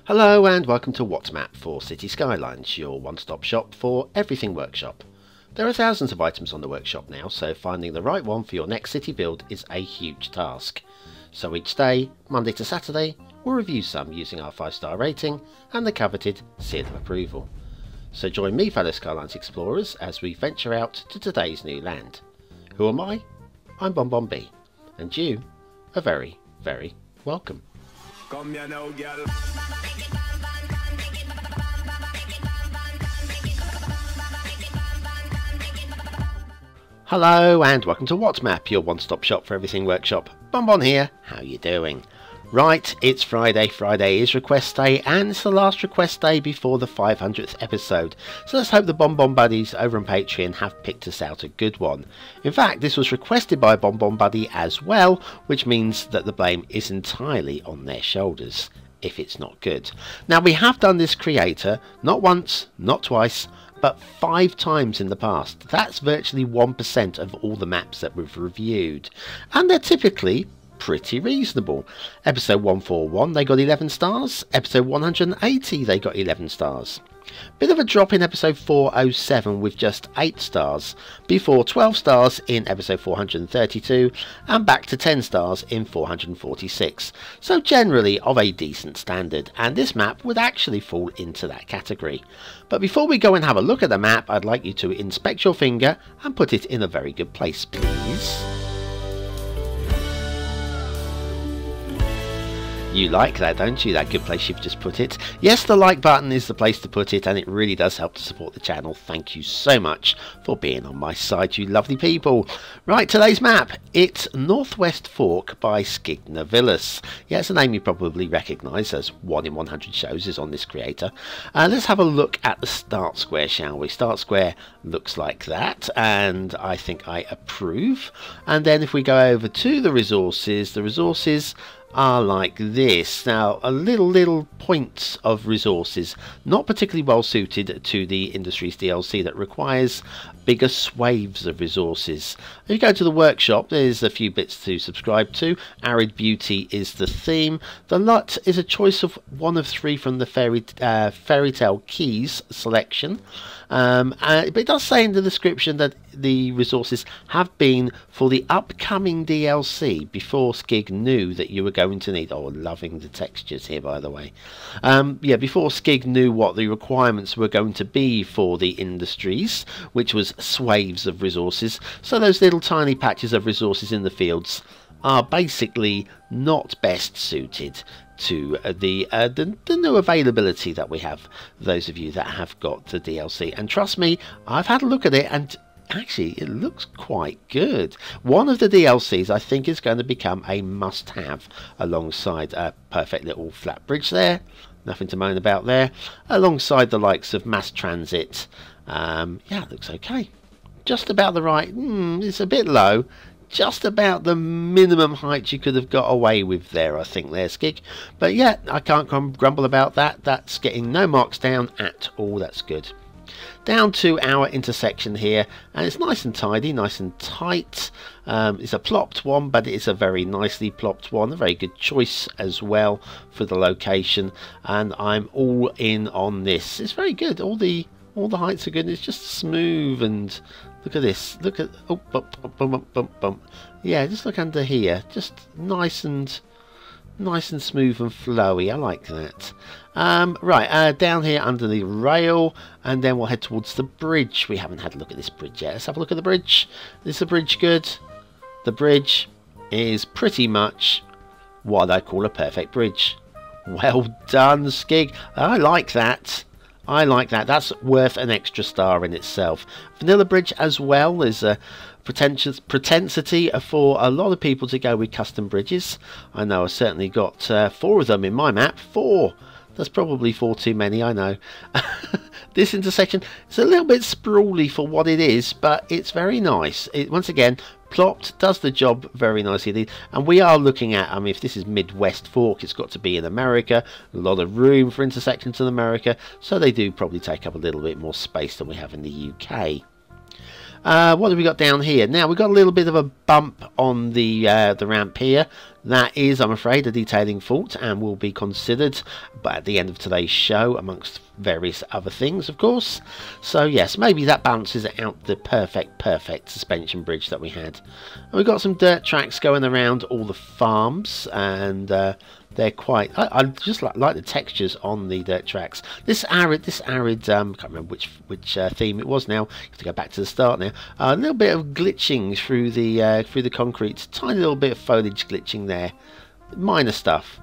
Hello and welcome to What's Map for Cities Skylines, your one-stop shop for everything workshop. There are thousands of items on the workshop now, so finding the right one for your next city build is a huge task. So each day, Monday to Saturday, we'll review some using our 5-star rating and the coveted seal of approval. So join me, fellow Skylines explorers, as we venture out to today's new land. Who am I? I'm BonBonB, and you are very, very welcome. Come here now, girl. Hello and welcome to What's Map, your one-stop shop for everything workshop. BonBon here, how you doing? Right, it's Friday. Friday is request day, and it's the last request day before the 500th episode. So let's hope the BonBon buddies over on Patreon have picked us out a good one. In fact, this was requested by a BonBon buddy as well, which means that the blame is entirely on their shoulders if it's not good. Now, we have done this creator not once, not twice, but 5 times in the past. That's virtually 1% of all the maps that we've reviewed, and they're typically pretty reasonable. Episode 141 they got 11 stars, episode 180 they got 11 stars. Bit of a drop in episode 407 with just 8 stars, before 12 stars in episode 432 and back to 10 stars in 446. So generally of a decent standard, and this map would actually fall into that category. But before we go and have a look at the map, I'd like you to inspect your finger and put it in a very good place, please. You like that, don't you? That good place you've just put it. Yes, the like button is the place to put it, and it really does help to support the channel. Thank you so much for being on my side, you lovely people. Right, today's map. It's Northwest Fork by Skignavillas. Yeah, it's a name you probably recognise, as 1 in 100 shows is on this creator. Let's have a look at the start square, shall we? Start square looks like that, and I think I approve. And then if we go over to the resources are like this. Now, a little points of resources, not particularly well suited to the Industries DLC that requires bigger swathes of resources. If you go to the workshop, there's a few bits to subscribe to. Arid Beauty is the theme. The LUT is a choice of 1 of 3 from the Fairy Tale Keys selection. But it does say in the description that the resources have been for the upcoming DLC, before Skig knew that you were going to need... Oh, loving the textures here, by the way. Yeah, before Skig knew what the requirements were going to be for the Industries, which was swathes of resources. So those little tiny patches of resources in the fields are basically not best suited to the new availability that we have, those of you that have got the DLC. And trust me, I've had a look at it, and actually it looks quite good. One of the DLCs I think is going to become a must-have, alongside a perfect little flat bridge there, nothing to moan about there, alongside the likes of mass transit. Yeah, it looks okay, just about the right. It's a bit low, just about the minimum height you could have got away with there, I think, there, Skig. But yeah, I can't grumble about that. That's getting no marks down at all. That's good. Down to our intersection here, and it's nice and tidy, nice and tight. It's a plopped one, but it is a very nicely plopped one. A very good choice as well for the location, and I'm all in on this. It's very good. All the heights are good. It's just smooth, and look at this. Look at, oh, bump. Yeah, just look under here. Just nice and smooth and flowy. I like that. Right, down here under the rail, and then we'll head towards the bridge. We haven't had a look at this bridge yet. Let's have a look at the bridge. Is the bridge good? The bridge is pretty much what I call a perfect bridge. Well done, Skig. I like that. I like that. That's worth an extra star in itself. Vanilla bridge as well. There's a propensity for a lot of people to go with custom bridges. I know I certainly got 4 of them in my map. 4. That's probably 4 too many, I know. This intersection is a little bit sprawly for what it is, but it's very nice. It, once again, plopped, does the job very nicely. And we are looking at, I mean, if this is Midwest Fork, it's got to be in America. A lot of room for intersections in America, so they do probably take up a little bit more space than we have in the UK. What have we got down here? Now, we've got a little bit of a bump on the ramp here. That is, I'm afraid, a detailing fault and will be considered but at the end of today's show, amongst various other things, of course. So yes, maybe that balances out the perfect suspension bridge that we had. And we've got some dirt tracks going around all the farms, and they're quite. I just like the textures on the dirt tracks. This arid. Can't remember which theme it was now. You have to go back to the start now. A little bit of glitching through the concrete. Tiny little bit of foliage glitching there. Minor stuff.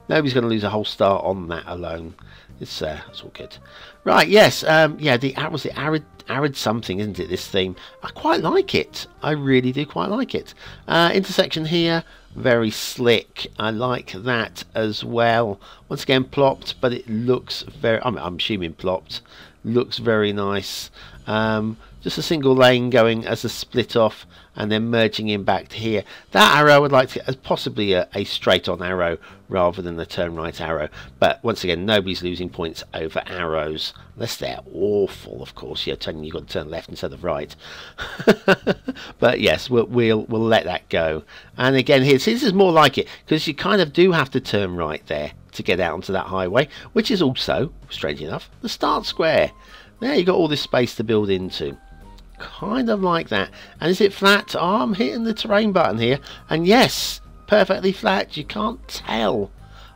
Nobody's going to lose a whole star on that alone. It's all good. Right, yes, yeah, was the arid something, isn't it, this theme? I quite like it. I really do quite like it. Intersection here, very slick. I like that as well. Once again, plopped, but it looks very, I'm assuming plopped. Looks very nice. Just a single lane going as a split off and then merging in back to here. That arrow I would like to as possibly a straight on arrow rather than a turn right arrow. But once again, nobody's losing points over arrows unless they're awful, of course. You're telling you've got to turn left instead of right. But yes, we'll let that go. And again here, see, this is more like it because you kind of do have to turn right there to get out onto that highway, which is also, strangely enough, the start square. There you got all this space to build into. Kind of like that. And is it flat? Oh, I'm hitting the terrain button here, and yes, perfectly flat. You can't tell.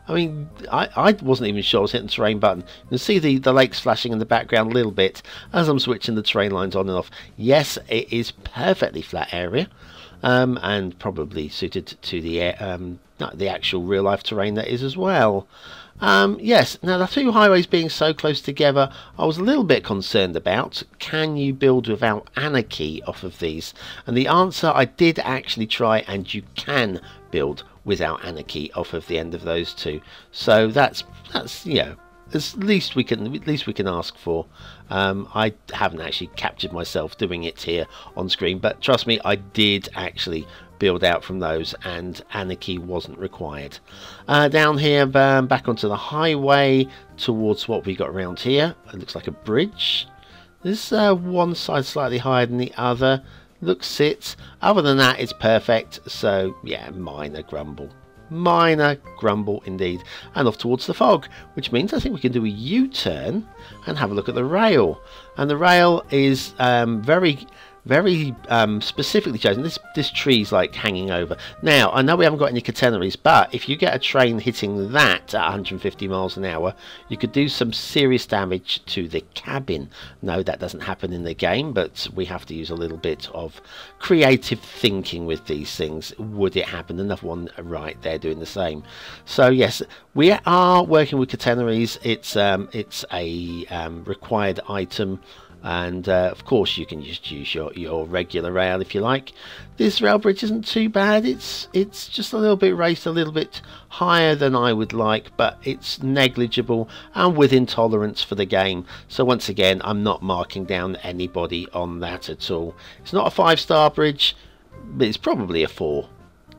I mean, I wasn't even sure I was hitting the terrain button. You can see the lakes flashing in the background a little bit as I'm switching the terrain lines on and off. Yes, it is perfectly flat area, and probably suited to the actual real life terrain that is as well. Yes, now the two highways being so close together, I was a little bit concerned about. Can you build without anarchy off of these? And the answer, I did actually try, and you can build without anarchy off of the end of those two. So that's you know, as least we can ask for. I haven't actually captured myself doing it here on screen, but trust me, I did actually build out from those and anarchy wasn't required. Down here, back onto the highway towards what we got around here. It looks like a bridge. This one side slightly higher than the other. Looks it. Other than that, it's perfect. So yeah, minor grumble indeed. And off towards the fog, which means I think we can do a U-turn and have a look at the rail. And the rail is very specifically chosen. This tree's like hanging over. Now, I know we haven't got any catenaries, but if you get a train hitting that at 150 miles an hour, you could do some serious damage to the cabin. No, that doesn't happen in the game, but we have to use a little bit of creative thinking with these things. Would it happen? Another one right there doing the same. So yes, we are working with catenaries. It's a required item. And of course you can just use your regular rail if you like. This rail bridge isn't too bad. It's just a little bit raised, a little bit higher than I would like, but it's negligible and within tolerance for the game. So once again, I'm not marking down anybody on that at all. It's not a 5-star bridge, but it's probably a 4,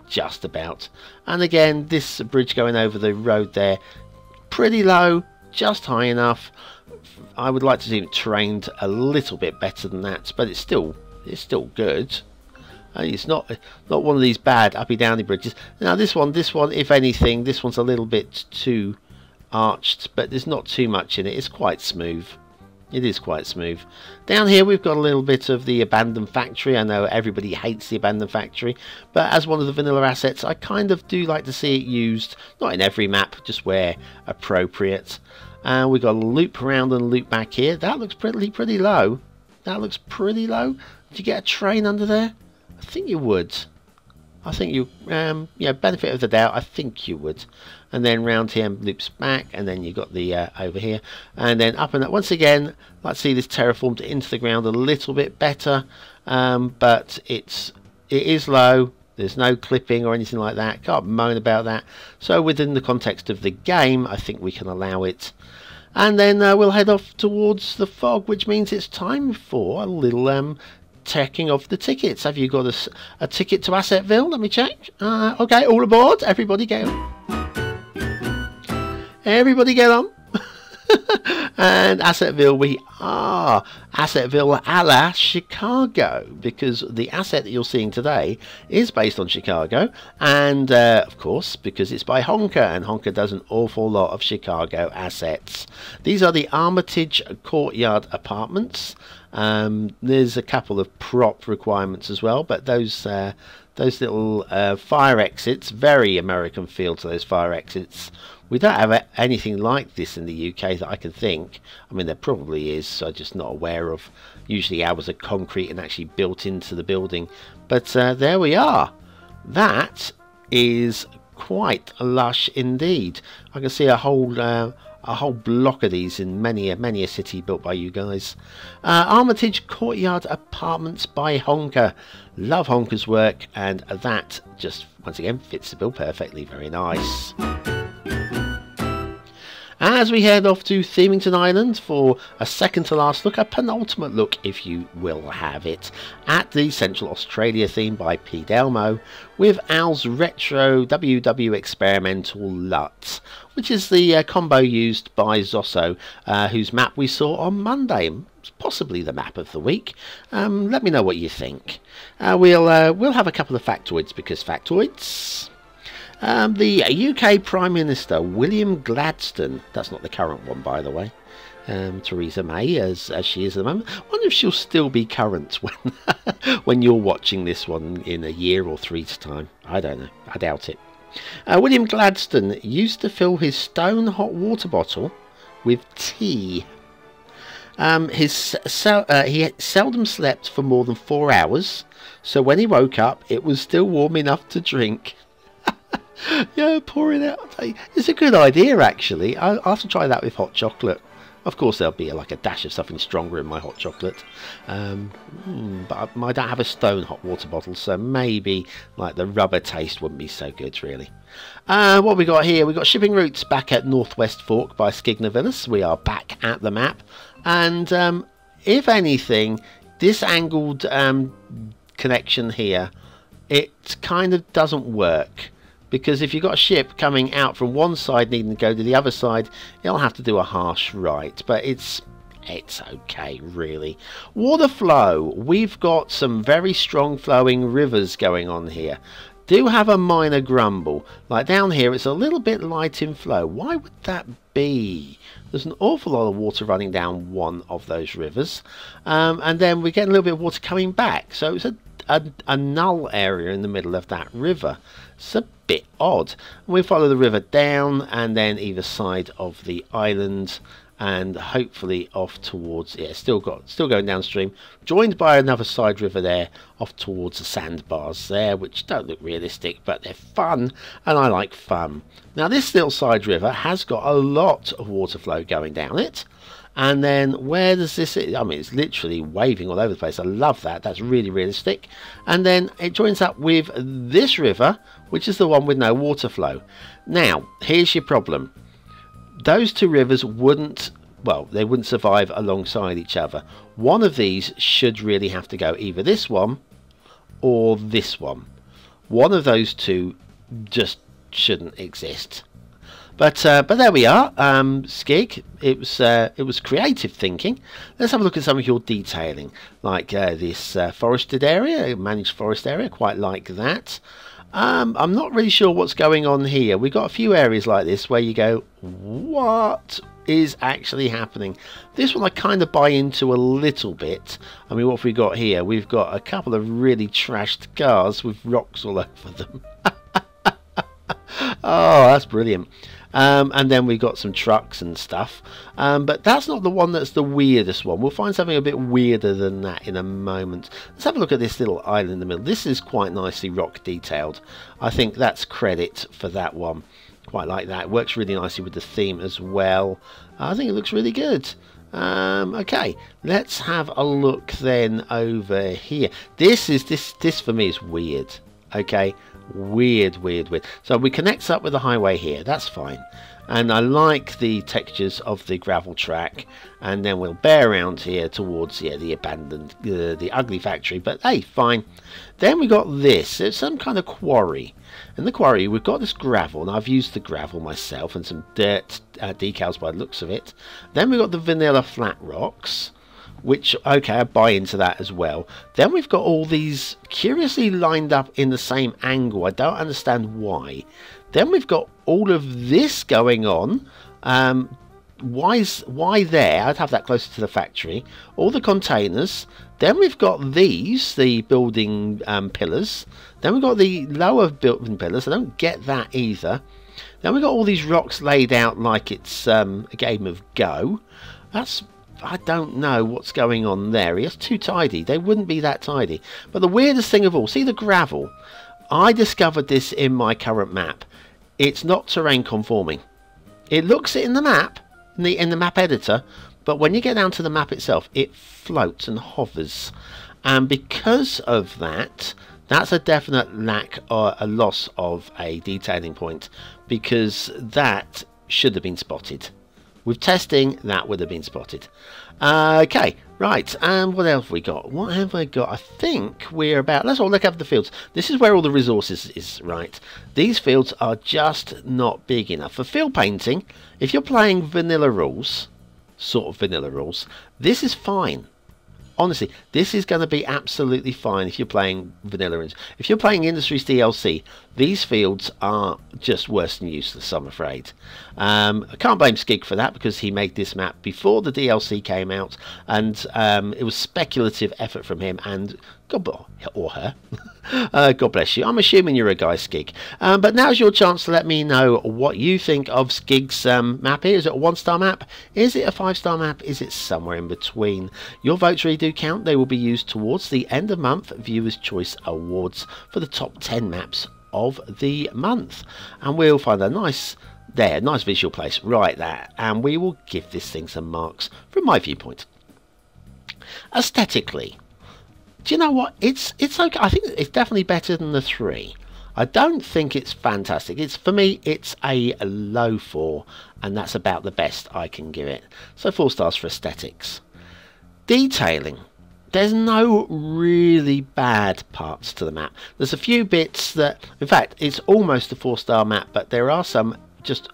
just about. And again, this bridge going over the road there, pretty low, just high enough. I would like to see it trained a little bit better than that, but it's still good. It's not one of these bad uppy downy bridges. Now this one, if anything, this one's a little bit too arched, but there's not too much in it. It's quite smooth. It is quite smooth. Down here we've got a little bit of the abandoned factory. I know everybody hates the abandoned factory, but as one of the vanilla assets, I kind of do like to see it used, not in every map, just where appropriate. We've got a loop around and a loop back here. That looks pretty low. That looks pretty low. Would you get a train under there? I think you would. I think you, yeah, benefit of the doubt, I think you would. And then round here loops back, and then you got the over here, and then up and up. Once again, let's see this terraformed into the ground a little bit better, but it is low. There's no clipping or anything like that. Can't moan about that. So within the context of the game, I think we can allow it. And then we'll head off towards the fog, which means it's time for a little checking of the tickets. Have you got a ticket to Assetville? Let me check. Okay, all aboard. Everybody get on. Everybody get on. And Assetville, we are Assetville a la Chicago, because the asset that you're seeing today is based on Chicago, and of course because it's by Honka, and Honka does an awful lot of Chicago assets. These are the Armitage Courtyard Apartments. There's a couple of prop requirements as well, but those little fire exits, very American feel to those fire exits. We don't have anything like this in the UK that I can think. I mean, there probably is, so I'm just not aware of. Usually ours are concrete and actually built into the building. But there we are. That is quite lush indeed. I can see a whole block of these in many a city built by you guys. Armitage Courtyard Apartments by Honka. Love Honka's work, and that just once again fits the bill perfectly. Very nice. As we head off to Themington Island for a second to last look, a penultimate look if you will have it, at the Central Australia theme by P. Delmo with Al's Retro WW Experimental LUT, which is the combo used by Zosso, whose map we saw on Monday, possibly the map of the week. Let me know what you think. We'll have a couple of factoids, because factoids. The UK Prime Minister William Gladstone, that's not the current one by the way, Theresa May as she is at the moment. I wonder if she'll still be current when when you're watching this one in a year or three's time. I don't know, I doubt it. William Gladstone used to fill his stone hot water bottle with tea. He seldom slept for more than 4 hours, so when he woke up it was still warm enough to drink. Yeah, pour it out. It's a good idea actually. I'll have to try that with hot chocolate. Of course there'll be like a dash of something stronger in my hot chocolate, but I don't have a stone hot water bottle, so maybe like the rubber taste wouldn't be so good really. What we got here, we got shipping routes back at Northwest Fork by Skegness. We are back at the map, and if anything, this angled connection here, it kind of doesn't work. Because if you've got a ship coming out from one side needing to go to the other side, it'll have to do a harsh right. But it's okay, really. Water flow. We've got some very strong flowing rivers going on here. Do have a minor grumble. Like down here, it's a little bit light in flow. Why would that be? There's an awful lot of water running down one of those rivers. And then we're getting a little bit of water coming back. So it's a null area in the middle of that river. It's a bit odd. And we follow the river down and then either side of the island, and hopefully off towards, yeah, still going downstream, joined by another side river there, off towards the sandbars there, which don't look realistic, but they're fun, and I like fun. Now this little side river has got a lot of water flow going down it. And then where does this, I mean, it's literally waving all over the place. I love that. That's really realistic. And then it joins up with this river, which is the one with no water flow. Now, here's your problem. Those two rivers wouldn't, well, they wouldn't survive alongside each other. One of these should really have to go either this one or this one. One of those two just shouldn't exist. But there we are, Skig. It was creative thinking. Let's have a look at some of your detailing, like this forested area, managed forest area. Quite like that. I'm not really sure what's going on here. We've got a few areas like this where you go, what is actually happening? This one I kind of buy into a little bit. I mean, what have we got here? We've got a couple of really trashed cars with rocks all over them. Oh, that's brilliant. And then we've got some trucks and stuff, but that's not the one that's the weirdest one. We'll find something a bit weirder than that in a moment. Let's have a look at this little island in the middle. This is quite nicely rock detailed. I think that's credit for that one. Quite like that. It works really nicely with the theme as well. I think it looks really good. Okay, let's have a look then over here. This for me is weird. Okay, Weird, weird, weird. So we connect up with the highway here. That's fine. And I like the textures of the gravel track. And then we'll bear around here towards the abandoned, the ugly factory. But hey, fine. Then we got this. It's some kind of quarry. In the quarry, we've got this gravel, and I've used the gravel myself, and some dirt decals by the looks of it. Then we've got the vanilla flat rocks, which, okay, I buy into that as well. Then we've got all these curiously lined up in the same angle. I don't understand why. Then we've got all of this going on. Why there? I'd have that closer to the factory. All the containers. Then we've got these, the building pillars. Then we've got the lower building pillars. I don't get that either. Then we've got all these rocks laid out like it's a game of Go. I don't know what's going on there. It's too tidy. They wouldn't be that tidy. But the weirdest thing of all, see the gravel? I discovered this in my current map. It's not terrain conforming. It looks it in the map, in the map editor, but when you get down to the map itself, it floats and hovers. And because of that, that's a definite lack or a loss of a detailing point, because that should have been spotted. With testing, that would have been spotted. Okay, right, and what else have we got? What have I got? I think we're about... Let's all look at the fields. This is where all the resources is, right? These fields are just not big enough. For field painting, if you're playing vanilla rules, sort of vanilla rules, this is fine. Honestly, this is going to be absolutely fine if you're playing vanilla. If you're playing Industries DLC, these fields are just worse than useless, I'm afraid. I can't blame Skig for that, because he made this map before the DLC came out, and it was speculative effort from him, and God, or her. God bless you. I'm assuming you're a guy, Skig. But now's your chance to let me know what you think of Skig's map here. Is it a 1-star map? Is it a 5-star map? Is it somewhere in between? Your votes really do count. They will be used towards the end of month Viewers' Choice Awards for the top 10 maps of the month. And we'll find a nice visual place right there. And we will give this thing some marks from my viewpoint. Aesthetically, do you know what? It's okay. I think it's definitely better than the 3. I don't think it's fantastic. For me, it's a low 4, and that's about the best I can give it. So 4 stars for aesthetics. Detailing. There's no really bad parts to the map. There's a few bits that, in fact, it's almost a 4-star map, but there are some just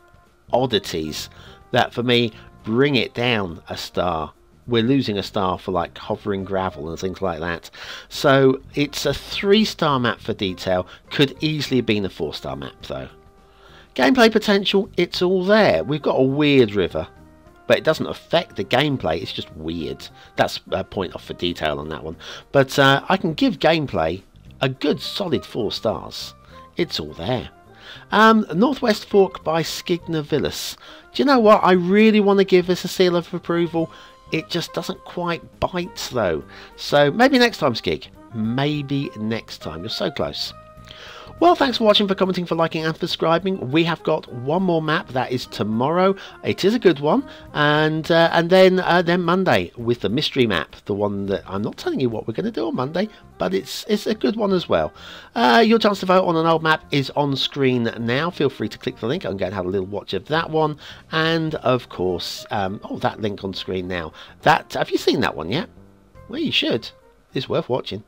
oddities that, for me, bring it down a star. We're losing a star for like hovering gravel and things like that. So it's a 3-star map for detail. Could easily have been a 4-star map though. Gameplay potential, it's all there. We've got a weird river, but it doesn't affect the gameplay. It's just weird. That's a point off for detail on that one. But I can give gameplay a good solid 4 stars. It's all there. Northwest Fork by Skignavillas. Do you know what? I really want to give this a seal of approval. It just doesn't quite bite though. So maybe next time, Skig. Maybe next time. You're so close. Well, thanks for watching, for commenting, for liking and subscribing. We have got one more map. That is tomorrow. It is a good one. And then Monday with the mystery map. The one that I'm not telling you what we're going to do on Monday, but it's a good one as well. Your chance to vote on an old map is on screen now. Feel free to click the link and go and have a little watch of that one. And of course, that link on screen now. Have you seen that one yet? Well, you should. It's worth watching.